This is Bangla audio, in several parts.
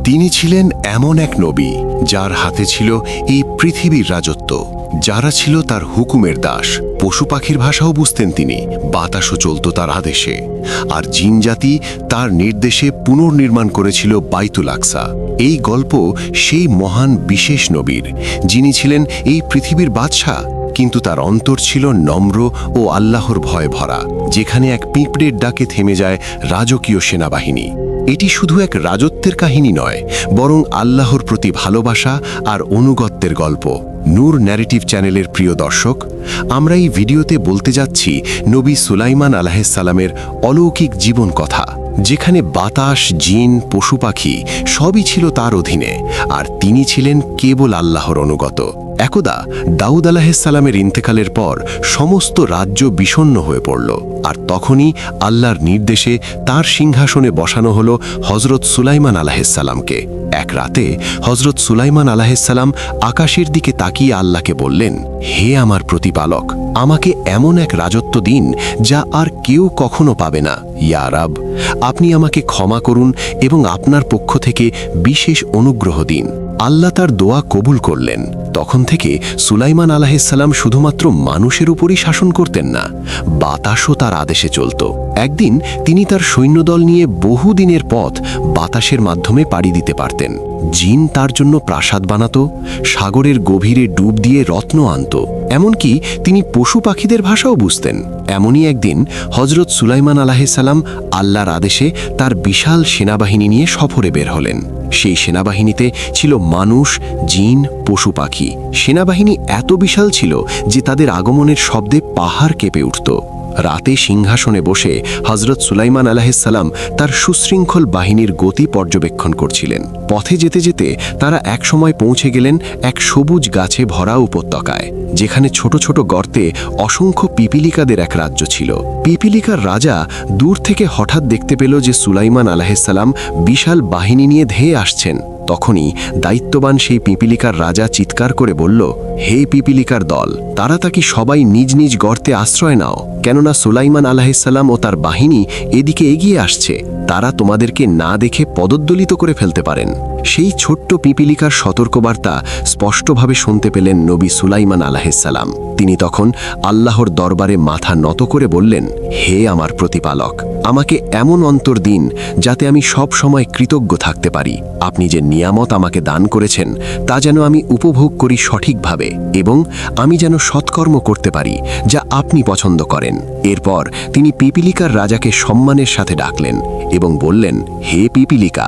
তিনি ছিলেন এমন এক নবী যার হাতে ছিল এই পৃথিবীর রাজত্ব, যারা ছিল তার হুকুমের দাস। পশু পাখির ভাষাও বুঝতেন তিনি, বাতাসও চলত তার আদেশে, আর জিনজাতি তার নির্দেশে পুনর্নির্মাণ করেছিল বাইতুল আকসা। এই গল্প সেই মহান বিশেষ নবীর, যিনি ছিলেন এই পৃথিবীর বাদশাহ, কিন্তু তার অন্তর ছিল নম্র ও আল্লাহর ভয়ে ভরা, যেখানে এক পিঁপড়ের ডাকে থেমে যায় রাজকীয় সেনাবাহিনী। এটি শুধু এক রাজত্বের কাহিনী নয়, বরং আল্লাহর প্রতি ভালোবাসা আর অনুগত্যের গল্প। নূর ন্যারেটিভ চ্যানেলের প্রিয় দর্শক, আমরা এই ভিডিওতে বলতে যাচ্ছি নবী সুলাইমান আলাইহিসসালামের অলৌকিক জীবন কথা, যেখানে বাতাস, জিন, পশু পাখি সবই ছিল তার অধীনে, আর তিনি ছিলেন কেবল আল্লাহর অনুগত। একদা দাউদ আলাইহিসসালামের ইন্তেকালের পর সমস্ত রাজ্য বিষণ্ণ হয়ে পড়ল, আর তখনই আল্লাহর নির্দেশে তার সিংহাসনে বসানো হলো হজরত সুলাইমান আলাইহিসসালামকে। এক রাতে হজরত সুলাইমান আলাইহিসসালাম আকাশের দিকে তাকিয়ে আল্লাহকে বললেন, হে আমার প্রতিপালক, আমাকে এমন এক রাজত্ব দিন যা আর কেউ কখনো পাবে না। ইয়া রাব, আপনি আমাকে ক্ষমা করুন এবং আপনার পক্ষ থেকে বিশেষ অনুগ্রহ দিন। আল্লাহ তার দোয়া কবুল করলেন। তখন থেকে সুলাইমান আলাইহিসসালাম শুধুমাত্র মানুষের উপরই শাসন করতেন না, বাতাসও তার আদেশে চলত। একদিন তিনি তার সৈন্যদল নিয়ে বহুদিনের পথ বাতাসের মাধ্যমে পাড়ি দিতে পারতেন। জিন তার জন্য প্রাসাদ বানাত, সাগরের গভীরে ডুব দিয়ে রত্ন আনত, এমনকি তিনি পশু পাখিদের ভাষাও বুঝতেন। এমনই একদিন হজরত সুলাইমান আলাইহিসসালাম আল্লাহর আদেশে তার বিশাল সেনাবাহিনী নিয়ে সফরে বের হলেন। সেই সেনাবাহিনীতে ছিল মানুষ, জিন, পশু পাখি। সেনাবাহিনী এত বিশাল ছিল যে তাদের আগমনের শব্দে পাহাড় কেঁপে উঠত। রাতে সিংহাসনে বসে হজরত সুলাইমান আলাইহিসসালাম তার সুশৃঙ্খল বাহিনীর গতি পর্যবেক্ষণ করছিলেন। পথে যেতে যেতে তারা একসময় পৌঁছে গেলেন এক সবুজ গাছে ভরা উপত্যকায়, যেখানে ছোট ছোট গর্তে অসংখ্য পিপিলিকাদের এক রাজ্য ছিল। পিপিলিকার রাজা দূর থেকে হঠাৎ দেখতে পেল যে সুলাইমান আলাইহিসসালাম বিশাল বাহিনী নিয়ে ধেয়ে আসছেন। তখনই দায়িত্ববান সেই পিপিলিকার রাজা চিৎকার করে বলল, হে পিপিলিকার দল, তাড়াতাড়ি সবাই নিজ নিজ গর্তে আশ্রয় নাও, কেননা সুলাইমান আলাইহিসসালাম ও তার বাহিনী এদিকে এগিয়ে আসছে। তারা তোমাদেরকে না দেখে পদদলিত করে ফেলতে পারেন। সেই ছোট্ট পিপিলিকার সতর্কবার্তা স্পষ্টভাবে শুনতে পেলেন নবী সুলাইমান আলাইহিসসালাম। তিনি তখন আল্লাহর দরবারে মাথা নত করে বললেন, হে আমার প্রতিপালক, আমাকে এমন অন্তর দিন যাতে আমি সব সময় কৃতজ্ঞ থাকতে পারি। আপনি যে নিয়ামত আমাকে দান করেছেন তা যেন আমি উপভোগ করি সঠিকভাবে, এবং আমি যেন সৎকর্ম করতে পারি যা আপনি পছন্দ করেন। এরপর তিনি পিপিলিকার রাজাকে সম্মানের সাথে ডাকলেন এবং বললেন, হে পিপিলিকা,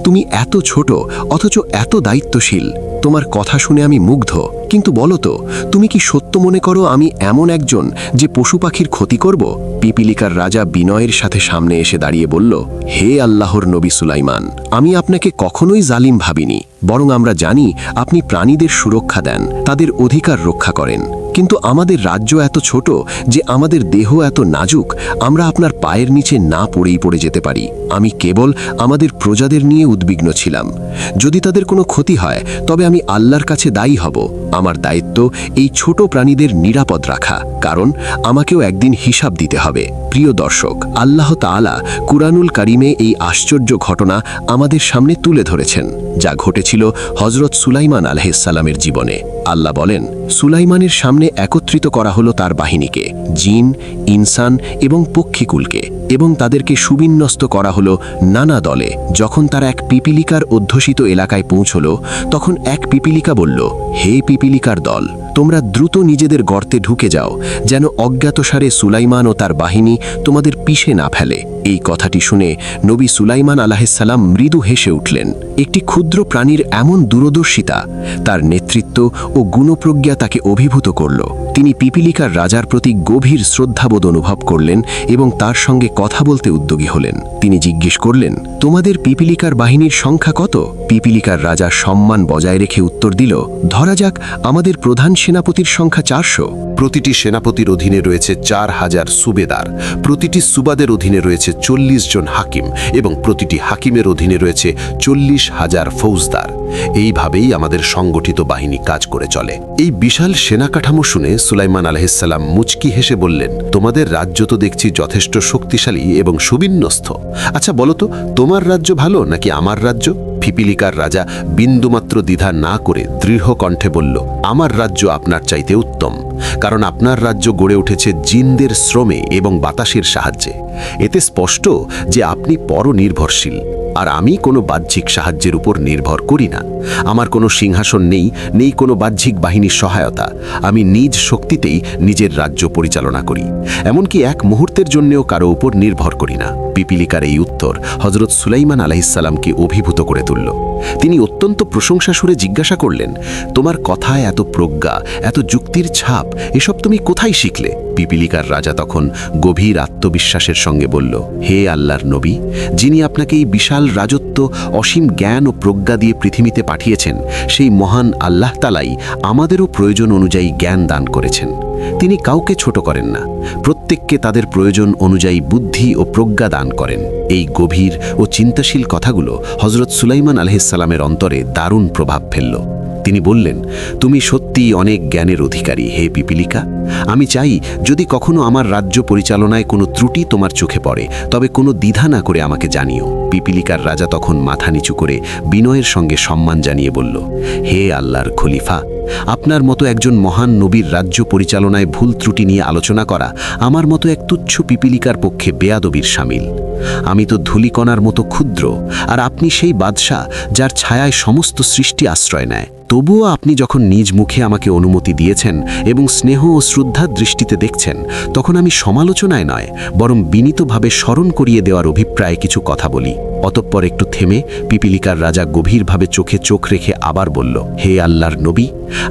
তুমি এত ছোট অথচ এত দায়িত্বশীল। তোমার কথা শুনে আমি মুগ্ধ, কিন্তু বলো তো, তুমি কি সত্য মনে করো আমি এমন একজন যে পশু পাখির ক্ষতি করব? পিপিলিকার রাজা বিনয়ের সাথে সামনে এসে দাঁড়িয়ে বলল, হে আল্লাহর নবী সুলাইমান, আমি আপনাকে কখনোই জালিম ভাবিনি, বরং আমরা জানি আপনি প্রাণীদের সুরক্ষা দেন, তাদের অধিকার রক্ষা করেন। কিন্তু আমাদের রাজ্য এত ছোট যে আমাদের দেহ এত নাজুক, আমরা আপনার পায়ের নিচে না পড়েই পড়ে যেতে পারি। আমি কেবল আমাদের প্রজাদের নিয়ে উদ্বিগ্ন ছিলাম। যদি তাদের কোনো ক্ষতি হয় তবে আমি আল্লাহর কাছে দায়ী হব। আমার দায়িত্ব এই ছোট প্রাণীদের নিরাপদ রাখা, কারণ আমাকেও একদিন হিসাব দিতে হবে। প্রিয় দর্শক, আল্লাহ তাআলা কুরআনুল কারীমে এই আশ্চর্য ঘটনা আমাদের সামনে তুলে ধরেছেন, যা ঘটেছিল হজরত সুলাইমান আলাইহিসসালামের জীবনে। আল্লাহ বলেন, সুলাইমানের সামনে একত্রিত করা হলো তার বাহিনীকে, জিন, ইনসান এবং পক্ষীকুলকে, এবং তাদেরকে সুবিন্যস্ত করা হলো নানা দলে। যখন তারা এক পিপিলিকার অধ্যুষিত এলাকায় পৌঁছল, তখন এক পিপিলিকা বলল, হে পিপিলিকার দল, তোমরা দ্রুত নিজেদের গর্তে ঢুকে যাও, যেন অজ্ঞাতসারে সুলাইমান ও তার বাহিনী তোমাদের পিষে না ফেলে। এই কথাটি শুনে নবী সুলাইমান আলাইহিসসালাম মৃদু হেসে উঠলেন। একটি ক্ষুদ্র প্রাণীর এমন দূরদর্শিতা, তার নেতৃত্ব ও গুণপ্রজ্ঞা তাকে অভিভূত করল। তিনি পিপিলিকার রাজার প্রতি গভীর শ্রদ্ধাবোধ অনুভব করলেন এবং তার সঙ্গে কথা বলতে উদ্যোগী হলেন। তিনি জিজ্ঞেস করলেন, তোমাদের পিপিলিকার বাহিনীর সংখ্যা কত? পিপিলিকার রাজা সম্মান বজায় রেখে উত্তর দিল, ধরা যাক আমাদের প্রধান সেনাপতির সংখ্যা 400। প্রতিটি সেনাপতির অধীনে রয়েছে 4000 সুবেদার, প্রতিটি সুবাদের অধীনে রয়েছে 40 জন হাকিম, এবং প্রতিটি হাকিমের অধীনে রয়েছে 40,000 ফৌজদার। এইভাবেই আমাদের সংগঠিত বাহিনী কাজ করে চলে। এই বিশাল সেনা কাঠামো শুনে সুলাইমান আলাইহিসসালাম মুচকি হেসে বললেন, তোমাদের রাজ্য তো দেখছি যথেষ্ট শক্তিশালী এবং সুবিন্যস্ত। আচ্ছা বলো তো, তোমার রাজ্য ভালো নাকি আমার রাজ্য? পিপিলিকার রাজা বিন্দুমাত্র দ্বিধা না করে দৃঢ় কণ্ঠে বলল, আমার রাজ্য আপনার চাইতে উত্তম, কারণ আপনার রাজ্য গড়ে উঠেছে জিনদের শ্রমে এবং বাতাসের সাহায্যে। এতে স্পষ্ট যে আপনি পরনির্ভরশীল, আর আমি কোনো বাহ্যিক সাহায্যের উপর নির্ভর করি না। আমার কোনো সিংহাসন নেই কোনো বাহ্যিক বাহিনীর সহায়তা। আমি নিজ শক্তিতেই নিজের রাজ্য পরিচালনা করি, এমনকি এক মুহূর্তের জন্যও কারো উপর নির্ভর করি না। পিপিলিকার এই উত্তর হজরত সুলাইমান আলাইহিসসালামকে অভিভূত করে তুলল। তিনি অত্যন্ত প্রশংসা সুরে জিজ্ঞাসা করলেন, তোমার কথায় এত প্রজ্ঞা, এত যুক্তির ছাপ, এসব তুমি কোথায় শিখলে? পিপিলিকার রাজা তখন গভীর আত্মবিশ্বাসের সঙ্গে বলল, হে আল্লাহর নবী, যিনি আপনাকে এই বিশাল রাজত্ব, অসীম জ্ঞান ও প্রজ্ঞা দিয়ে পৃথিবীতে পাঠিয়েছেন, সেই মহান আল্লাহ তাআলাই আমাদেরও প্রয়োজন অনুযায়ী জ্ঞান দান করেছেন। তিনি কাউকে ছোট করেন না, প্রত্যেককে তাদের প্রয়োজন অনুযায়ী বুদ্ধি ও প্রজ্ঞা দান করেন। এই গভীর ও চিন্তাশীল কথাগুলো হজরত সুলাইমান আলাইহিসসালামের অন্তরে দারুণ প্রভাব ফেলল। তিনি বললেন, তুমি সত্যিই অনেক জ্ঞানের অধিকারী হে পিপিলিকা। আমি চাই যদি কখনো আমার রাজ্য পরিচালনায় কোনো ত্রুটি তোমার চোখে পড়ে, তবে কোনো দ্বিধা না করে আমাকে জানিও। পিপিলিকার রাজা তখন মাথা নিচু করে বিনয়ের সঙ্গে সম্মান জানিয়ে বলল, হে আল্লাহর খলিফা, আপনার মতো একজন মহান নবীর রাজ্য পরিচালনায় ভুল ত্রুটি নিয়ে আলোচনা করা আমার মতো এক তুচ্ছ পিপিলিকার পক্ষে বেয়াদবির শামিল। আমি তো ধূলিকণার মতো ক্ষুদ্র, আর আপনি সেই বাদশাহ যার ছায়ায় সমস্ত সৃষ্টি আশ্রয় নেয়। তবুও আপনি যখন নিজ মুখে আমাকে অনুমতি দিয়েছেন এবং স্নেহ ও শ্রদ্ধার দৃষ্টিতে দেখছেন, তখন আমি সমালোচনায় নয়, বরং বিনীতভাবে স্মরণ করিয়ে দেওয়ার অভিপ্রায়ে কিছু কথা বলি। অতঃপর একটু থেমে পিপিলিকার রাজা গভীরভাবে চোখে চোখ রেখে আবার বলল, হে আল্লাহর নবী,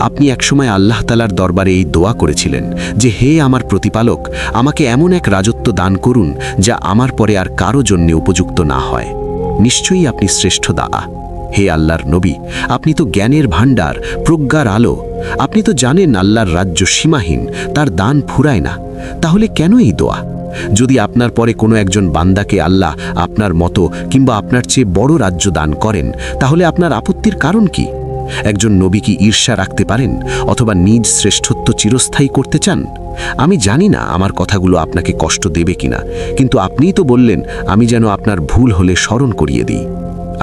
আপনি একসময় আল্লাহ তাআলার দরবারে এই দোয়া করেছিলেন যে, হে আমার প্রতিপালক, আমাকে এমন এক রাজত্ব দান করুন যা আমার পরে আর কারো জন্য উপযুক্ত না হয়। নিশ্চয়ই আপনি শ্রেষ্ঠ দাতা। হে আল্লাহর নবী, আপনি তো জ্ঞানের ভাণ্ডার, প্রজ্ঞার আলো। আপনি তো জানেন আল্লাহর রাজ্য সীমাহীন, তার দান ফুরায় না। তাহলে কেন এই দোয়া? যদি আপনার পরে কোনো একজন বান্দাকে আল্লাহ আপনার মতো কিংবা আপনার চেয়ে বড় রাজ্য দান করেন, তাহলে আপনার আপত্তির কারণ কি? একজন নবী কি ঈর্ষা রাখতে পারেন অথবা নিজ শ্রেষ্ঠত্ব চিরস্থায়ী করতে চান? আমি জানি না আমার কথাগুলো আপনাকে কষ্ট দেবে কিনা, কিন্তু আপনিই তো বললেন আমি যেন আপনার ভুল হলে স্মরণ করিয়ে দিই।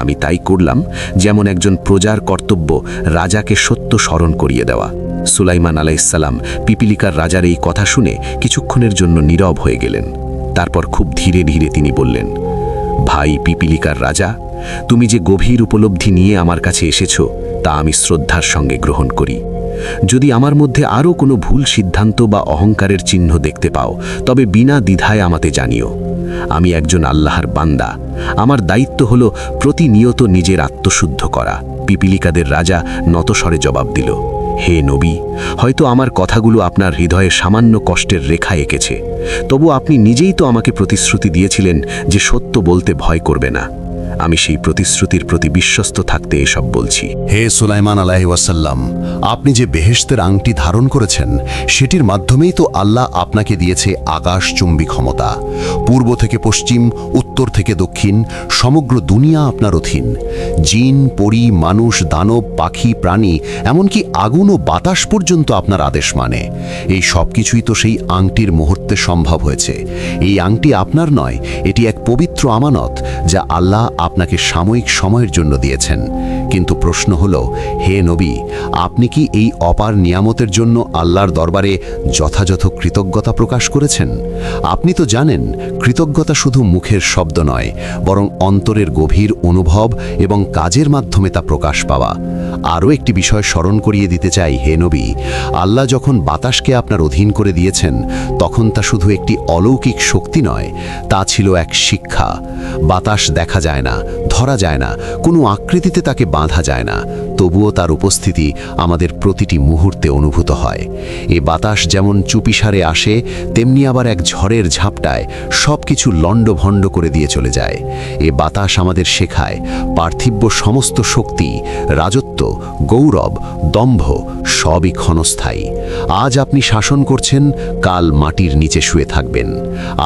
আমি তাই করলাম, যেমন একজন প্রজার কর্তব্য রাজাকে সত্য স্মরণ করিয়ে দেওয়া। সুলাইমান আলাইহিসসালাম পিপিলিকার রাজার এই কথা শুনে কিছুক্ষণের জন্য নীরব হয়ে গেলেন। তারপর খুব ধীরে ধীরে তিনি বললেন, ভাই পিপিলিকার রাজা, তুমি যে গভীর উপলব্ধি নিয়ে আমার কাছে এসেছো তা আমি শ্রদ্ধার সঙ্গে গ্রহণ করি। যদি আমার মধ্যে আরও কোনো ভুল সিদ্ধান্ত বা অহংকারের চিহ্ন দেখতে পাও, তবে বিনা দ্বিধায় আমাকে জানিও। আমি একজন আল্লাহর বান্দা, আমার দায়িত্ব হলো প্রতিনিয়ত নিজের আত্মশুদ্ধ করা। পিপিলিকাদের রাজা নতস্বরে জবাব দিল, হে নবী, হয়তো আমার কথাগুলো আপনার হৃদয়ে সামান্য কষ্টের রেখা এঁকেছে, তবু আপনি নিজেই তো আমাকে প্রতিশ্রুতি দিয়েছিলেন যে সত্য বলতে ভয় করবে না। আমি সেই প্রতিশ্রুতির প্রতি বিশ্বস্ত থাকতে এসব বলছি। হে সুলাইমান আলাইহি ওয়াসাল্লাম, আপনি যে বেহেশতের আংটি ধারণ করেছেন, সেটির মাধ্যমেই তো আল্লাহ আপনাকে দিয়েছে আকাশচুম্বী ক্ষমতা। পূর্ব থেকে পশ্চিম, উত্তর থেকে দক্ষিণ, সমগ্র দুনিয়া আপনার অধীন। জিন, পরী, মানুষ, দানব, পাখি, প্রাণী, এমনকি আগুন ও বাতাস পর্যন্ত আপনার আদেশ মানে। এই সব কিছুই তো সেই আংটির মুহূর্তে সম্ভব হয়েছে। এই আংটি আপনার নয়, এটি এক পবিত্র আমানত যা আল্লাহ আপনাকে সাময়িক সময়ের জন্য দিয়েছেন। কিন্তু প্রশ্ন হলো, হে নবী, আপনি কি এই অপার নিয়ামতের জন্য আল্লাহর দরবারে যথাযথ কৃতজ্ঞতা প্রকাশ করেছেন? আপনি তো জানেন, কৃতজ্ঞতা শুধু মুখের শব্দ নয়, বরং অন্তরের গভীর অনুভব এবং কাজের মাধ্যমে তা প্রকাশ পাওয়া। আরও একটি বিষয় স্মরণ করিয়ে দিতে চাই, হে নবী, আল্লাহ যখন বাতাসকে আপনার অধীন করে দিয়েছেন, তখন তা শুধু একটি অলৌকিক শক্তি নয়, তা ছিল এক শিক্ষা। বাতাস দেখা যায় না, ধরা যায় না, কোনো আকৃতিতে তাকে বাঁধা যায় না, তবুও তার উপস্থিতি আমাদের প্রতিটি মুহূর্তে অনুভূত হয়। এ বাতাস যেমন চুপিসারে আসে, তেমনি আবার এক ঝড়ের ঝাপটায় সব কিছু লণ্ডভণ্ড করে দিয়ে চলে যায়। এ বাতাস আমাদের শেখায়, পার্থিব্য সমস্ত শক্তি, রাজত্ব, গৌরব, দম্ভ সবই ক্ষণস্থায়ী। আজ আপনি শাসন করছেন, কাল মাটির নিচে শুয়ে থাকবেন।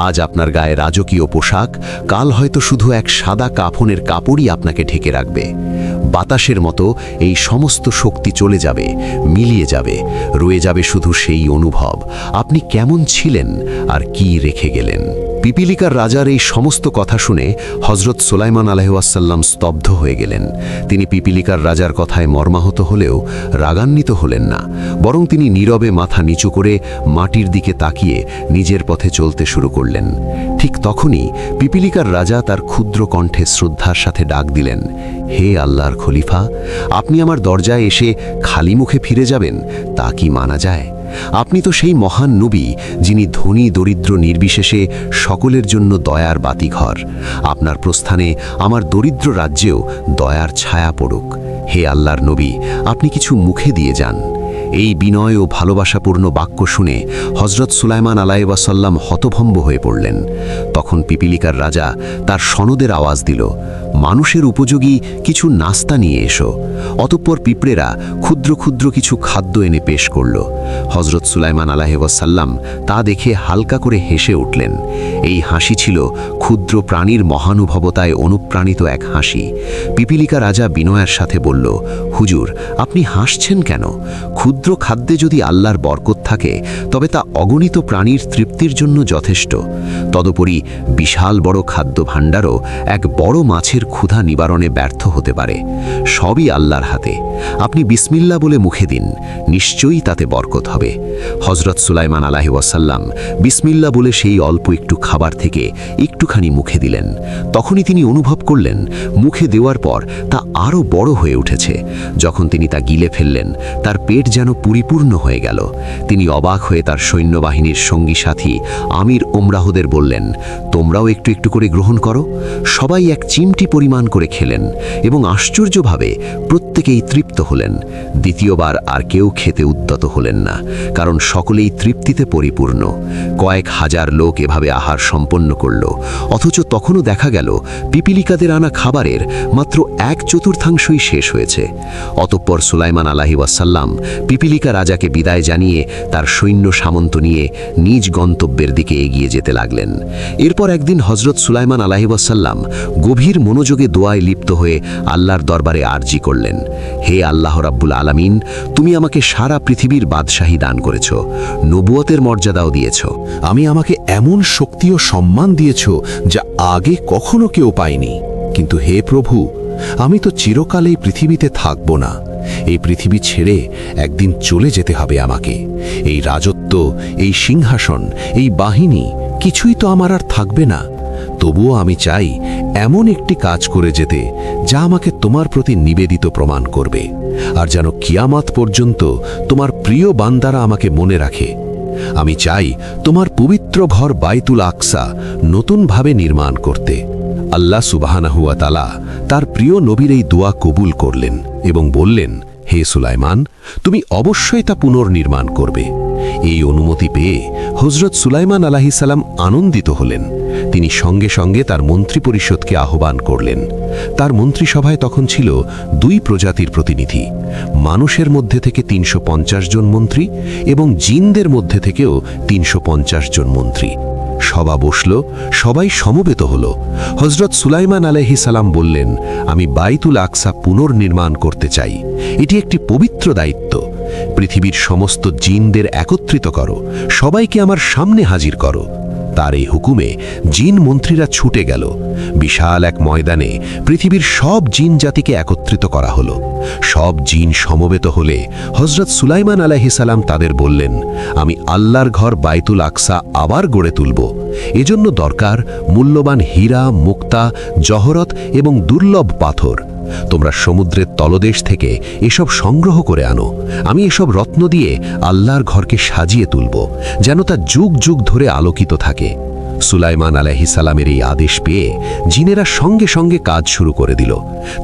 আজ আপনার গায়ে রাজকীয় পোশাক, কাল হয়তো শুধু এক সাদা কাফনের কাপড়ই আপনাকে ঢেকে রাখবে। বাতাসের মতো এই সমস্ত শক্তি চলে যাবে, মিলিয়ে যাবে, রয়ে যাবে শুধু সেই অনুভব, আপনি কেমন ছিলেন আর কি রেখে গেলেন। পিপিলিকার রাজার এই সমস্ত কথা শুনে হজরত সুলাইমান আলাইহিসসালাম স্তব্ধ হয়ে গেলেন। তিনি পিপিলিকার রাজার কথায় মর্মাহত হলেও রাগান্বিত হলেন না, বরং তিনি নীরবে মাথা নিচু করে মাটির দিকে তাকিয়ে নিজের পথে চলতে শুরু করলেন। ঠিক তখনই পিপিলিকার রাজা তার ক্ষুদ্র কণ্ঠে শ্রদ্ধার সাথে ডাক দিলেন, হে আল্লাহর খলিফা, আপনি আমার দরজায় এসে খালি মুখে ফিরে যাবেন, তা কি মানা যায়? আপনি তো সেই মহান নবী যিনি ধনী দরিদ্র নির্বিশেষে সকলের জন্য দয়ার বাতিঘর। আপনার প্রস্থানে আমার দরিদ্র রাজ্যেও দয়ার ছায়া পড়ুক। হে আল্লাহর নবী, আপনি কিছু মুখে দিয়ে যান। এই বিনয় ও ভালোবাসাপূর্ণ বাক্য শুনে হজরত সুলাইমান আলাইহিসসালাম হতভম্ব হয়ে পড়লেন। তখন পিপিলিকার রাজা তার সনদের আওয়াজ দিল, মানুষের উপযোগী কিছু নাস্তা নিয়ে এসো। অতঃপর পিঁপড়েরা ক্ষুদ্র ক্ষুদ্র কিছু খাদ্য এনে পেশ করল। হজরত সুলাইমান আলাইহিসসালাম তা দেখে হালকা করে হেসে উঠলেন। এই হাসি ছিল ক্ষুদ্র প্রাণীর মহানুভবতায় অনুপ্রাণিত এক হাসি। পিপিলিকা রাজা বিনয়ের সাথে বলল, হুজুর, আপনি হাসছেন কেন? ক্ষুদ্র খাদ্যে যদি আল্লাহর বরকত থাকে তবে তা অগণিত প্রাণীর তৃপ্তির জন্য যথেষ্ট। তদুপরি বিশাল বড় খাদ্য ভাণ্ডারও এক বড় মাছের ক্ষুধা নিবারণে ব্যর্থ হতে পারে। সবই আল্লাহর হাতে। আপনি বিসমিল্লাহ বলে মুখে দিন, নিশ্চয়ই তাতে বরকত হবে। হজরত সুলাইমান আলাইহিসসালাম বিসমিল্লাহ বলে সেই অল্প একটু খাবার থেকে একটুখানি মুখে দিলেন। তখনই তিনি অনুভব করলেন মুখে দেওয়ার পর তা আরও বড় হয়ে উঠেছে। যখন তিনি তা গিলে ফেললেন, তার পেট যেন পরিপূর্ণ হয়ে গেল। তিনি অবাক হয়ে তার সৈন্যবাহিনীর সঙ্গী সাথী আমির ওমরাহদের বললেন, তোমরাও একটু একটু করে গ্রহণ করো। সবাই এক চিমটি পরিমাণ করে খেলেন এবং আশ্চর্যভাবে প্রত্যেকেই তৃপ্ত হলেন। দ্বিতীয়বার আর কেউ খেতে উদ্যত হলেন না, কারণ সকলেই তৃপ্তিতে পরিপূর্ণ। কয়েক হাজার লোক এভাবে আহার সম্পন্ন করল। অথচ তখনও দেখা গেল পিপিলিকাদের আনা খাবারের মাত্র 1/4 শেষ হয়েছে। অতঃপর সুলাইমান আলাইহিসসালাম পিপিলিকা রাজাকে বিদায় জানিয়ে তার সৈন্য সামন্ত নিয়ে নিজ গন্তব্যের দিকে এগিয়ে যেতে লাগলেন। এরপর একদিন হজরত সুলাইমান আলাইহিসসালাম গভীর মনোযোগে দোয়ায় লিপ্ত হয়ে আল্লাহর দরবারে আরজি করলেন, হে আল্লাহ রাব্বুল আলামিন, তুমি আমাকে সারা পৃথিবীর বাদশাহী দান করেছ, নবুয়তের মর্যাদাও দিয়েছ। আমাকে এমন শক্তি ও সম্মান দিয়েছ যা আগে কখনো কেউ পায়নি। কিন্তু হে প্রভু, আমি তো চিরকাল এই পৃথিবীতে থাকব না। এই পৃথিবী ছেড়ে একদিন চলে যেতে হবে আমাকে। এই রাজত্ব, এই সিংহাসন, এই বাহিনী কিছুই তো আমার আর থাকবে না। তবুও আমি চাই এমন একটি কাজ করে যেতে যা আমাকে তোমার প্রতি নিবেদিত প্রমাণ করবে, আর যেন কিয়ামত পর্যন্ত তোমার প্রিয় বান্দারা আমাকে মনে রাখে। আমি চাই তোমার পবিত্র ঘর বাইতুল আকসা নতুনভাবে নির্মাণ করতে। আল্লাহ সুবহানাহু ওয়া তাআলা তার প্রিয় নবীর এই দোয়া কবুল করলেন এবং বললেন, হে সুলাইমান, তুমি অবশ্যই তা পুনর্নির্মাণ করবে। এই অনুমতি পেয়ে হজরত সুলাইমান আলাইহিসসালাম আনন্দিত হলেন। তিনি সঙ্গে সঙ্গে তার মন্ত্রী পরিষদকে আহ্বান করলেন। তার মন্ত্রিসভায় তখন ছিল 2 প্রজাতির প্রতিনিধি, মানুষের মধ্যে থেকে 350 জন মন্ত্রী এবং জিনদের মধ্যে থেকেও 350 জন মন্ত্রী। সভা বসল, সবাই সমবেত হল। হজরত সুলাইমান আলাইহিসসালাম বললেন, আমি বাইতুল আকসা পুনর্নির্মাণ করতে চাই। এটি একটি পবিত্র দায়িত্ব। পৃথিবীর সমস্ত জিনদের একত্রিত করো, সবাইকে আমার সামনে হাজির করো। তার এই হুকুমে জিন মন্ত্রীরা ছুটে গেল। বিশাল এক ময়দানে পৃথিবীর সব জিন জাতিকে একত্রিত করা হলো। সব জিন সমবেত হলে হজরত সুলাইমান আলাইহিসসালাম তাদের বললেন, আমি আল্লাহর ঘর বাইতুল আকসা আবার গড়ে তুলব। এজন্য দরকার মূল্যবান হীরা, মুক্তা, জহরত এবং দুর্লভ পাথর। তোমরা সমুদ্রের তলদেশ থেকে এসব সংগ্রহ করে আনো। আমি এসব রত্ন দিয়ে আল্লাহর ঘরকে সাজিয়ে তুলব, যেন তা যুগ যুগ ধরে আলোকিত থাকে। সুলাইমান আলাইহিসসালামের এই আদেশ পেয়ে জিনেরা সঙ্গে সঙ্গে কাজ শুরু করে দিল।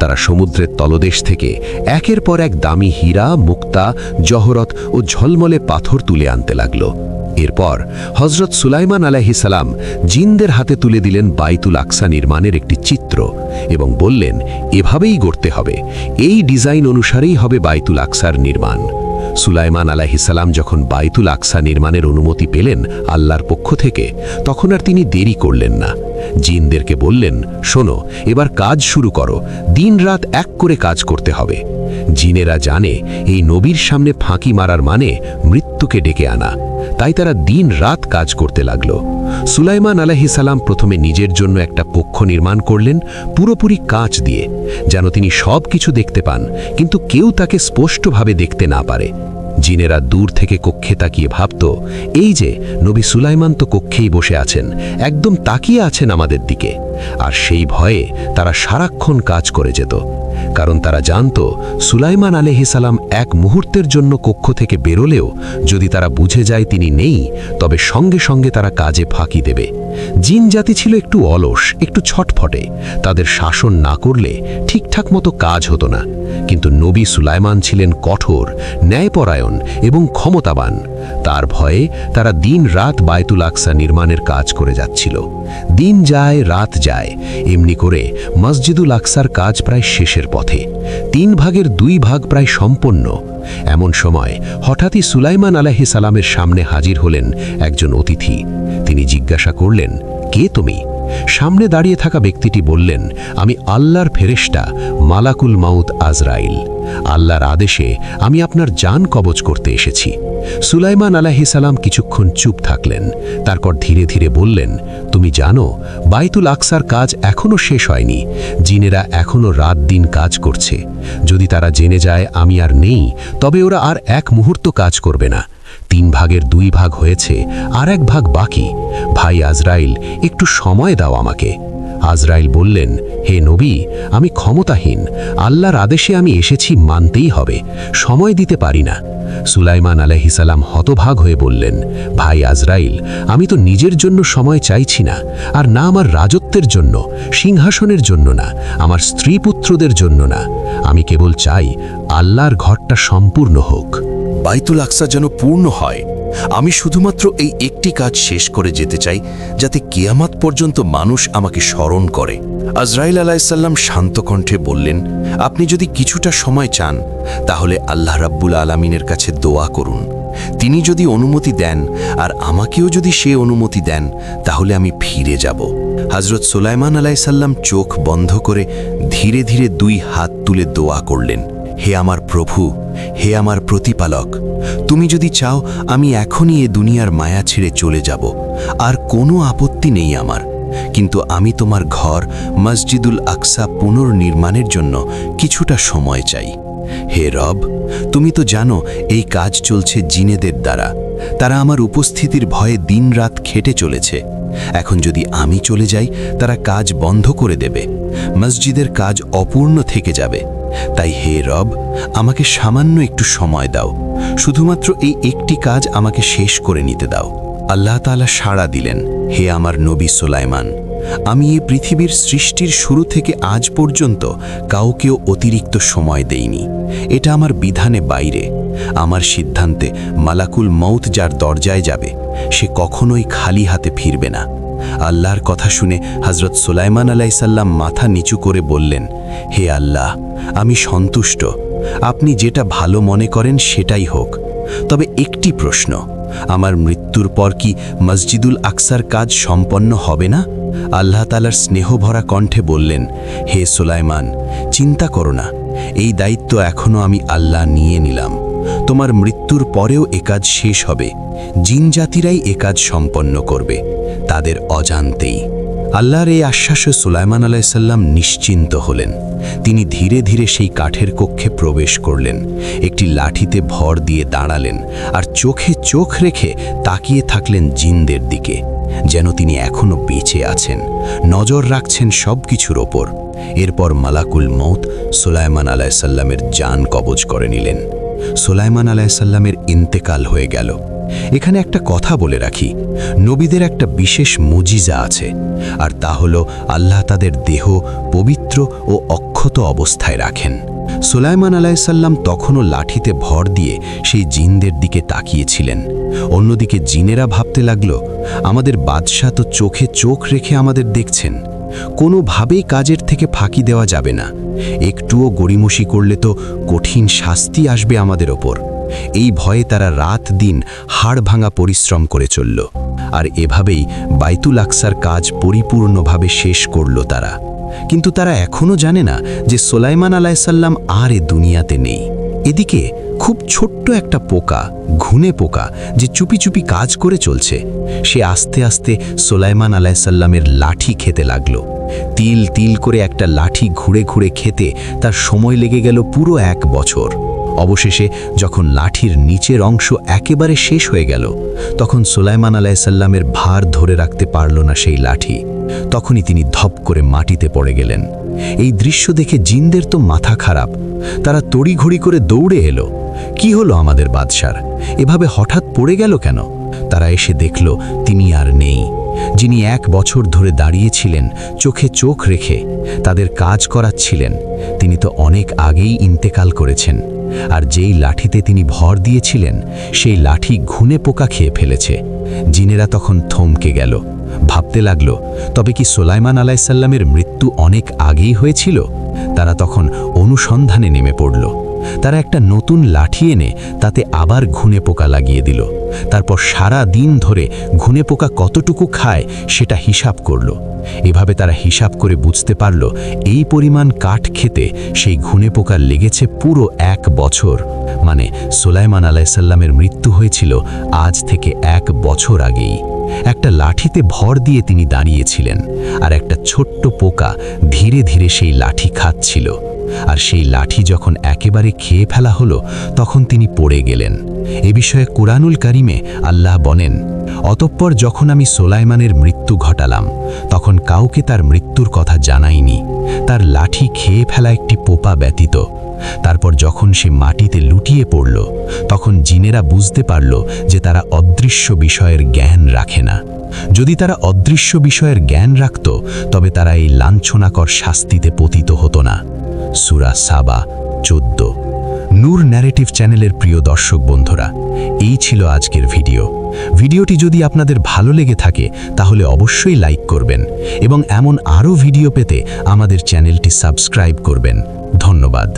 তারা সমুদ্রের তলদেশ থেকে একের পর এক দামি হীরা, মুক্তা, জহরত ও ঝলমলে পাথর তুলে আনতে লাগল। এরপর হজরত সুলাইমান আলাইহিসসালাম জিনদের হাতে তুলে দিলেন বাইতুল আকসা নির্মাণের একটি চিত্র এবং বললেন, এভাবেই গড়তে হবে, এই ডিজাইন অনুসারেই হবে বাইতুল আকসার নির্মাণ। সুলাইমান আলাইহিসসালাম যখন বাইতুল আকসা নির্মাণের অনুমতি পেলেন আল্লাহর পক্ষ থেকে, তখন আর তিনি দেরি করলেন না। জিনদেরকে বললেন, শোনো, এবার কাজ শুরু করো, দিন-রাত এক করে কাজ করতে হবে। জিনেরা জানে এই নবীর সামনে ফাঁকি মারার মানে মৃত্যুকে ডেকে আনা, তাই তারা দিন-রাত কাজ করতে লাগলো। সুলাইমান আলাইহিস সালাম প্রথমে নিজের জন্য একটা কক্ষ নির্মাণ করলেন পুরোপুরি কাঁচ দিয়ে, যেন তিনি সব কিছু দেখতে পান, কিন্তু কেউ তাকে স্পষ্টভাবে দেখতে না পারে। জিনেরা দূর থেকে কক্ষে তাকিয়ে ভাবত, এই যে নবী সুলাইমান তো কক্ষেই বসে আছেন, একদম তাকিয়ে আছেন আমাদের দিকে। আর সেই ভয়ে তারা সারাক্ষণ কাজ করে যেত, কারণ তারা জানত সুলাইমান আলাইহিস সালাম এক মুহূর্তের জন্য কক্ষ থেকে বেরোলেও যদি তারা বুঝে যায় তিনি নেই, তবে সঙ্গে সঙ্গে তারা কাজে ফাঁকি দেবে। জিন জাতি ছিল একটু অলস, একটু ছটফটে, তাদের শাসন না করলে ঠিকঠাক মতো কাজ হতো না। কিন্তু নবী সুলাইমান ছিলেন কঠোর, ন্যায়পরায়ণ এবং ক্ষমতাবান। তার ভয়ে তারা দিন রাত বায়তুল আকসা নির্মাণের কাজ করে যাচ্ছিল। দিন যায় রাত যায়, এমনি করে মসজিদুল আকসার কাজ প্রায় শেষের পথে, 3 ভাগের 2 ভাগ প্রায় সম্পন্ন। এমন সময় হঠাৎই সুলাইমান আলাইহিস সালামের সামনে হাজির হলেন একজন অতিথি। তিনি জিজ্ঞাসা করলেন, কে তুমি? সামনে দাঁড়িয়ে থাকা ব্যক্তিটি বললেন, আমি আল্লাহর ফেরেশতা মালাকুল মাউত আজরাইল। আল্লাহর আদেশে আমি আপনার জান কবজ করতে এসেছি। সুলাইমান আলাইহিস সালাম কিছুক্ষণ চুপ থাকলেন, তারপর ধীরে ধীরে বললেন, তুমি জানো বাইতুল আকসার কাজ এখনো শেষ হয়নি, জিনেরা এখনো রাত দিন কাজ করছে। যদি তারা জেনে যায় আমি আর নেই, তবে ওরা আর এক মুহূর্ত কাজ করবে না। 3 ভাগের 2 ভাগ হয়েছে, আর 1 ভাগ বাকি। ভাই আজরাইল, একটু সময় দাও আমাকে। আজরাইল বললেন, হে নবী, আমি ক্ষমতাহীন, আল্লাহর আদেশে আমি এসেছি, মানতেই হবে, সময় দিতে পারি না। সুলাইমান আলাইহিস সালাম হতভাগ হয়ে বললেন, ভাই আজরাইল, আমি তো নিজের জন্য সময় চাইছি না, আর না আমার রাজত্বের জন্য, সিংহাসনের জন্য না, আমার স্ত্রী পুত্রদের জন্য না। আমি কেবল চাই আল্লাহর ঘরটা সম্পূর্ণ হোক। বাইতুল আকসা যেন পূর্ণ হয়। আমি শুধুমাত্র এই একটি কাজ শেষ করে যেতে চাই, যাতে কিয়ামত পর্যন্ত মানুষ আমাকে স্মরণ করে। আজরাইল আলাইহিসসালাম শান্ত কণ্ঠে বললেন, আপনি যদি কিছুটা সময় চান, তাহলে আল্লাহ রাব্বুল আলামিনের কাছে দোয়া করুন। তিনি যদি অনুমতি দেন, আর আমাকেও যদি সে অনুমতি দেন, তাহলে আমি ফিরে যাব। হযরত সুলাইমান আলাইহিসসালাম চোখ বন্ধ করে ধীরে ধীরে 2 হাত তুলে দোয়া করলেন, হে আমার প্রভু, হে আমার প্রতিপালক, তুমি যদি চাও আমি এখনই এ দুনিয়ার মায়া ছেড়ে চলে যাব, আর কোনো আপত্তি নেই আমার। কিন্তু আমি তোমার ঘর মসজিদুল আকসা পুনর্নির্মাণের জন্য কিছুটা সময় চাই। হে রব, তুমি তো জানো এই কাজ চলছে জিনেদের দ্বারা। তারা আমার উপস্থিতির ভয়ে দিনরাত খেটে চলেছে। এখন যদি আমি চলে যাই, তারা কাজ বন্ধ করে দেবে, মসজিদের কাজ অপূর্ণ থেকে যাবে। তাই হে রব, আমাকে সামান্য একটু সময় দাও, শুধুমাত্র এই একটি কাজ আমাকে শেষ করে নিতে দাও। আল্লাহ তাআলা সাড়া দিলেন, হে আমার নবী সুলাইমান, আমি এই পৃথিবীর সৃষ্টির শুরু থেকে আজ পর্যন্ত কাউকেও অতিরিক্ত সময় দেইনি। এটা আমার বিধানে বাইরে। আমার সিদ্ধান্তে মালাকুল মউত যার দরজায় যাবে, সে কখনোই খালি হাতে ফিরবে না। আল্লাহর কথা শুনে হযরত সুলাইমান আলাইহিসসালাম মাথা নিচু করে বললেন, হে আল্লাহ, আমি সন্তুষ্ট, আপনি যেটা ভালো মনে করেন সেটাই হোক। তবে একটি প্রশ্ন, আমার মৃত্যুর পর কি মসজিদুল আকসার কাজ সম্পন্ন হবে না? আল্লাহ তাআলার স্নেহভরা কণ্ঠে বললেন, হে সুলাইমান, চিন্তা করো না, এই দায়িত্ব এখনো আমি আল্লাহ নিয়ে নিলাম। তোমার মৃত্যুর পরেও এ কাজ শেষ হবে, জিন জাতিরাই এ কাজ সম্পন্ন করবে, তাদের অজান্তেই। আল্লাহর এই আশ্বাসে সুলাইমান আলাইহিসসালাম নিশ্চিন্ত হলেন। তিনি ধীরে ধীরে সেই কাঠের কক্ষে প্রবেশ করলেন, একটি লাঠিতে ভর দিয়ে দাঁড়ালেন, আর চোখে চোখ রেখে তাকিয়ে থাকলেন জিনদের দিকে, যেন তিনি এখনো বেঁচে আছেন, নজর রাখছেন সব কিছুর ওপর। এরপর মালাকুল মউত সুলাইমান আলাইহিসসালামের জান কবজ করে নিলেন। সুলাইমান আলাইহিসসালামের ইন্তেকাল হয়ে গেল। এখানে একটা কথা বলে রাখি, নবীদের একটা বিশেষ মুজিজা আছে, আর তা হলো আল্লাহ তাদের দেহ পবিত্র ও অক্ষত অবস্থায় রাখেন। সুলাইমান আলাইহিসসালাম তখনও লাঠিতে ভর দিয়ে সেই জিনদের দিকে তাকিয়েছিলেন। অন্যদিকে জিনেরা ভাবতে লাগলো, আমাদের বাদশাহ তো চোখে চোখ রেখে আমাদের দেখছেন, কোনোভাবেই কাজের থেকে ফাঁকি দেওয়া যাবে না, একটুও গড়িমসি করলে তো কঠিন শাস্তি আসবে আমাদের ওপর। এই ভয়ে তারা রাত দিন হাড় ভাঙা পরিশ্রম করে চলল, আর এভাবেই বাইতুল আকসার কাজ পরিপূর্ণভাবে শেষ করল তারা। কিন্তু তারা এখনও জানে না যে সুলাইমান আলাইহিসসালাম আর এ দুনিয়াতে নেই। এদিকে খুব ছোট্ট একটা পোকা, ঘুনে পোকা, যে চুপি চুপি কাজ করে চলছে, সে আস্তে আস্তে সুলাইমান আলাইসাল্লামের লাঠি খেতে লাগলো। তিল তিল করে একটা লাঠি ঘুরে ঘুরে খেতে তার সময় লেগে গেল পুরো 1 বছর। অবশেষে যখন লাঠির নিচের অংশ একেবারে শেষ হয়ে গেল, তখন সুলাইমান আলাইসাল্লামের ভার ধরে রাখতে পারল না সেই লাঠি। তখনই তিনি ধপ করে মাটিতে পড়ে গেলেন। এই দৃশ্য দেখে জিনদের তো মাথা খারাপ। তারা তড়িঘড়ি করে দৌড়ে এলো। কি হলো আমাদের বাদশার, এভাবে হঠাৎ পড়ে গেল কেন? তারা এসে দেখল তিনি আর নেই। যিনি 1 বছর ধরে দাঁড়িয়েছিলেন চোখে চোখ রেখে তাদের কাজ করাচ্ছিলেন, তিনি তো অনেক আগেই ইন্তেকাল করেছেন। আর যেই লাঠিতে তিনি ভর দিয়েছিলেন, সেই লাঠি ঘুনে পোকা খেয়ে ফেলেছে। জিনেরা তখন থমকে গেল, ভাবতে লাগলো, তবে কি সুলাইমান আলাইসাল্লামের মৃত্যু অনেক আগেই হয়েছিল? তারা তখন অনুসন্ধানে নেমে পড়ল। তারা একটা নতুন লাঠি এনে তাতে আবার ঘুনে পোকা লাগিয়ে দিল। তারপর সারা দিন ধরে ঘুনে পোকা কতটুকু খায় সেটা হিসাব করল। এভাবে তারা হিসাব করে বুঝতে পারল এই পরিমাণ কাঠ খেতে সেই ঘুনে পোকার লেগেছে পুরো 1 বছর। মানে সুলাইমান আলাইসাল্লামের মৃত্যু হয়েছিল আজ থেকে 1 বছর আগেই। একটা লাঠিতে ভর দিয়ে তিনি দাঁড়িয়েছিলেন, আর একটা ছোট্ট পোকা ধীরে ধীরে সেই লাঠি খাচ্ছিল। আর সেই লাঠি যখন একেবারে খেয়ে ফেলা হলো, তখন তিনি পড়ে গেলেন। এ বিষয়ে কুরআনুল কারিমে আল্লাহ বলেন, অতঃপর যখন আমি সুলাইমানের মৃত্যু ঘটালাম, তখন কাউকে তার মৃত্যুর কথা জানাইনি, তার লাঠি খেয়ে ফেলা একটি পোপা ব্যতীত। তারপর যখন সে মাটিতে লুটিয়ে পড়ল, তখন জিনেরা বুঝতে পারল যে তারা অদৃশ্য বিষয়ের জ্ঞান রাখে না। যদি তারা অদৃশ্য বিষয়ের জ্ঞান রাখত, তবে তারা এই লাঞ্ছনাকর শাস্তিতে পতিত হতো না। সূরা সাবা 14। নূর ন্যারেটিভ চ্যানেলের প্রিয় দর্শক বন্ধুরা, এই ছিল আজকের ভিডিওটি যদি আপনাদের ভালো লেগে থাকে তাহলে অবশ্যই লাইক করবেন এবং এমন আরও ভিডিও পেতে আমাদের চ্যানেলটি সাবস্ক্রাইব করবেন। ধন্যবাদ।